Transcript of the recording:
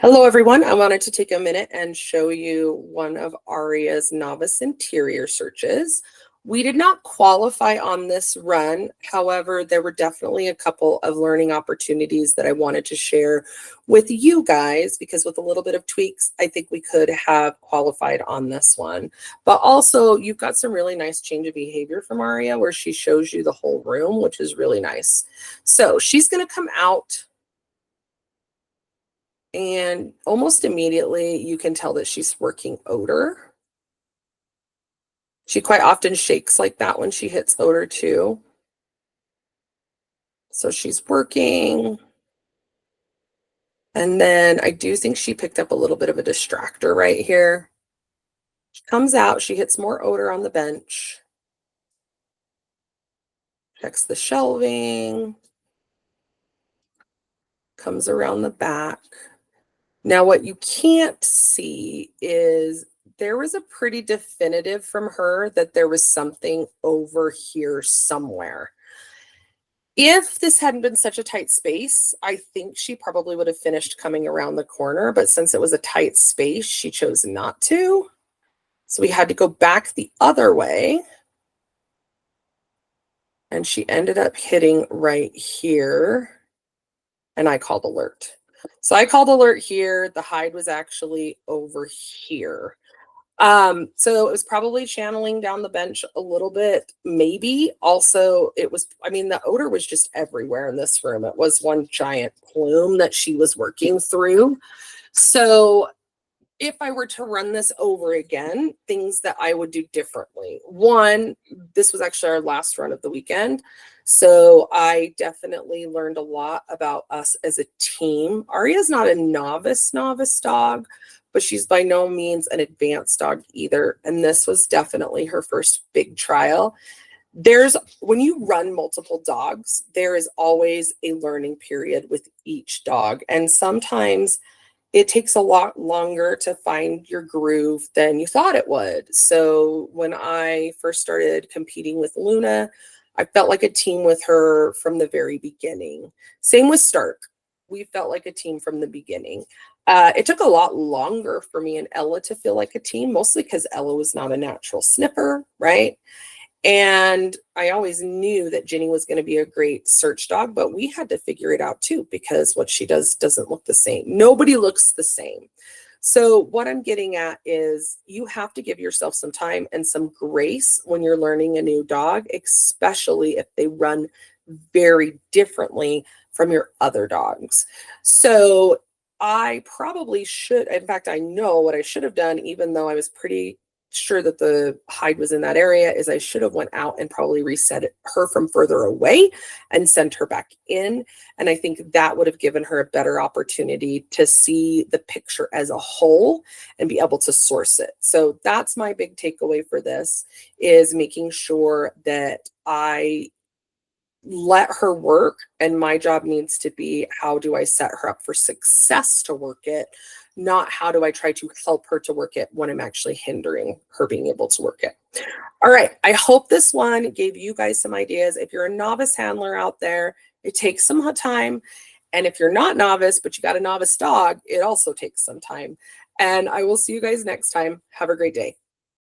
Hello everyone, I wanted to take a minute and show you one of Arya's novice interior searches. We did not qualify on this run. However, there were definitely a couple of learning opportunities that I wanted to share with you guys because with a little bit of tweaks, I think we could have qualified on this one. But also you've got some really nice change of behavior from Arya where she shows you the whole room, which is really nice. So she's going to come out. And almost immediately, you can tell that she's working odor. She quite often shakes like that when she hits odor too. So she's working. And then I do think she picked up a little bit of a distractor right here. She comes out, she hits more odor on the bench. Checks the shelving. Comes around the back. Now, what you can't see is there was a pretty definitive from her that there was something over here somewhere. If this hadn't been such a tight space, I think she probably would have finished coming around the corner, but since it was a tight space, she chose not to. So we had to go back the other way. And she ended up hitting right here. And I called alert. So I called alert here. The hide was actually over here. So it was probably channeling down the bench a little bit, maybe. Also, it was, I mean, the odor was just everywhere in this room. It was one giant plume that she was working through. So if I were to run this over again, things that I would do differently. One, this was actually our last run of the weekend. So I definitely learned a lot about us as a team. Arya's not a novice dog, but she's by no means an advanced dog either. And this was definitely her first big trial. When you run multiple dogs, there is always a learning period with each dog. And sometimes it takes a lot longer to find your groove than you thought it would. So when I first started competing with Luna, I felt like a team with her from the very beginning. Same with Stark. We felt like a team from the beginning. It took a lot longer for me and Ella to feel like a team, mostly because Ella was not a natural sniffer, right? And I always knew that Ginny was going to be a great search dog, but we had to figure it out too, because what she does doesn't look the same. Nobody looks the same. So what I'm getting at is you have to give yourself some time and some grace when you're learning a new dog, especially if they run very differently from your other dogs. So I probably should, in fact, I know what I should have done, even though I was pretty sure that the hide was in that area, is I should have went out and probably reset her from further away and sent her back in. And I think that would have given her a better opportunity to see the picture as a whole and be able to source it. So that's my big takeaway for this, is making sure that I let her work, and my job needs to be, how do I set her up for success to work it, not how do I try to help her to work it when I'm actually hindering her being able to work it. All right, I hope this one gave you guys some ideas. If you're a novice handler out there, it takes some time. And if you're not novice, but you got a novice dog, it also takes some time. And I will see you guys next time. Have a great day.